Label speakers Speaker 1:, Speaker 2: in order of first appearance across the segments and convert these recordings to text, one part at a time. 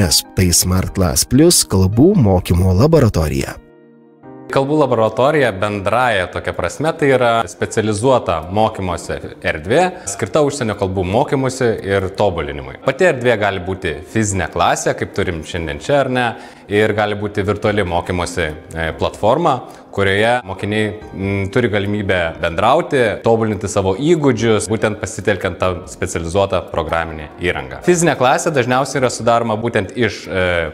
Speaker 1: žinias. Tai Smart Class Plus kalbų mokymo laboratorija.
Speaker 2: Kalbų laboratorija bendraja tokia prasme, tai yra specializuota mokymosi erdvė, skirta užsienio kalbų mokymusi ir tobulinimui. Pati erdvė gali būti fizinė klasė, kaip turim šiandien čia ar ne, ir gali būti virtuali mokymosi platforma, kurioje mokiniai turi galimybę bendrauti, tobulinti savo įgūdžius, būtent pasitelkiant tą specializuotą programinę įrangą. Fizinė klasė dažniausiai yra sudaroma būtent iš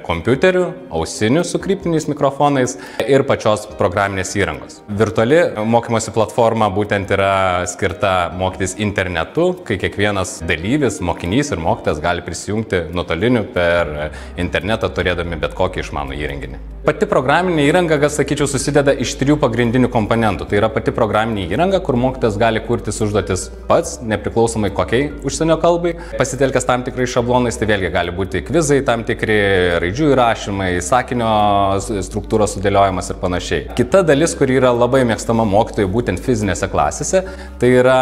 Speaker 2: kompiuterių, ausinių su kryptiniais mikrofonais ir pačios programinės įrangos. Virtuali mokymosi platforma būtent yra skirta mokytis internetu, kai kiekvienas dalyvis, mokinys ir mokytojas gali prisijungti nuotoliniu per internetą, turėdami bet kokį išmanų įrenginį. Pati programinė įranga, sakyčiau, susideda iš 3 pagrindinių komponentų. Tai yra pati programinė įranga, kur mokytojas gali kurtis užduotis pats, nepriklausomai kokiai užsienio kalbai, pasitelkęs tam tikrais šablonais, tai vėlgi gali būti kvizai, tam tikri raidžių įrašymai, sakinio struktūros sudėliojimas ir panašiai. Kita dalis, kuri yra labai mėgstama mokytojų būtent fizinėse klasėse, tai yra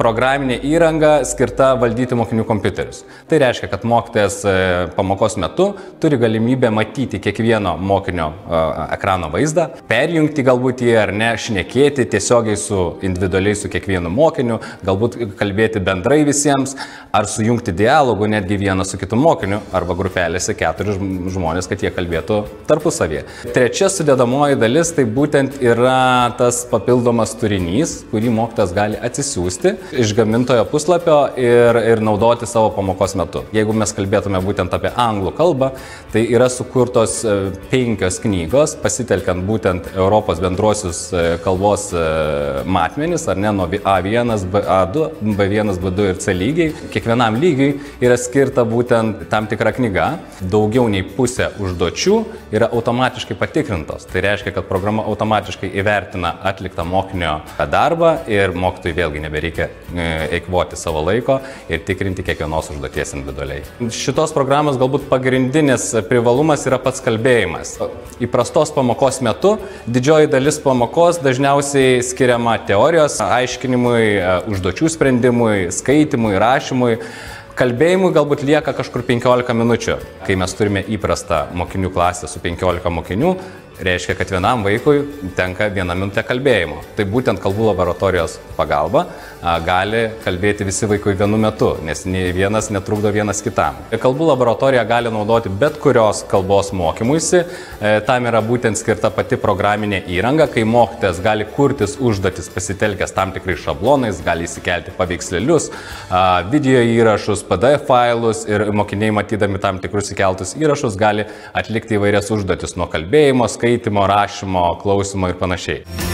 Speaker 2: programinė įranga skirta valdyti mokinių kompiuterius. Tai reiškia, kad mokytojas pamokos metu turi galimybę matyti kiekvieno mokinio ekrano vaizdą, perjungti galbūt jį ar ne, šnekėti tiesiogiai individualiai su kiekvienu mokiniu, galbūt kalbėti bendrai visiems, ar sujungti dialogų netgi vieną su kitu mokiniu, arba grupelėse 4 žmonės, kad jie kalbėtų tarpusavėje. Trečia sudėdamoji dalis tai būtent yra tas papildomas turinys, kurį mokytojas gali atsisiųsti iš gamintojo puslapio ir naudoti savo pamokos metu. Jeigu mes kalbėtume būtent apie anglų kalbą, tai yra sukurtos 5 knygos, pasitelkiant būtent Europos bendruosius kalbos matmenis, ar ne, nuo A1, A2, B1, B2 ir C lygiai. Kiekvienam lygiui yra skirta būtent tam tikra knyga. Daugiau nei pusė užduočių yra automatiškai patikrintos. Tai reiškia, kad programa automatiškai įvertina atliktą mokinio darbą ir mokytojui vėlgi nebereikia eikvoti savo laiko ir tikrinti kiekvienos užduoties individualiai. Šitos programos galbūt pagrindinis privalumas yra pats kalbėjimas. Įprastos pamokos metu didžioji dalis pamokos dažniausiai skiriama teorijos aiškinimui, užduočių sprendimui, skaitimui, rašymui. Kalbėjimui galbūt lieka kažkur 15 minučių. Kai mes turime įprastą mokinių klasę su 15 mokinių, reiškia, kad vienam vaikui tenka 1 minutė kalbėjimo. Tai būtent kalbų laboratorijos pagalba gali kalbėti visi vaikai vienu metu, nes nei vienas netrukdo vienas kitam. Kalbų laboratorija gali naudoti bet kurios kalbos mokymuisi. Tam yra būtent skirta pati programinė įranga, kai mokytojas gali kurtis užduotis pasitelkęs tam tikrais šablonais, gali įsikelti paveikslėlius, video įrašus, PDF failus ir mokiniai matydami tam tikrus įkeltus įrašus gali atlikti įvairias užduotis nuo kalbėjimo, skaitimo, rašymo, klausimo ir panašiai.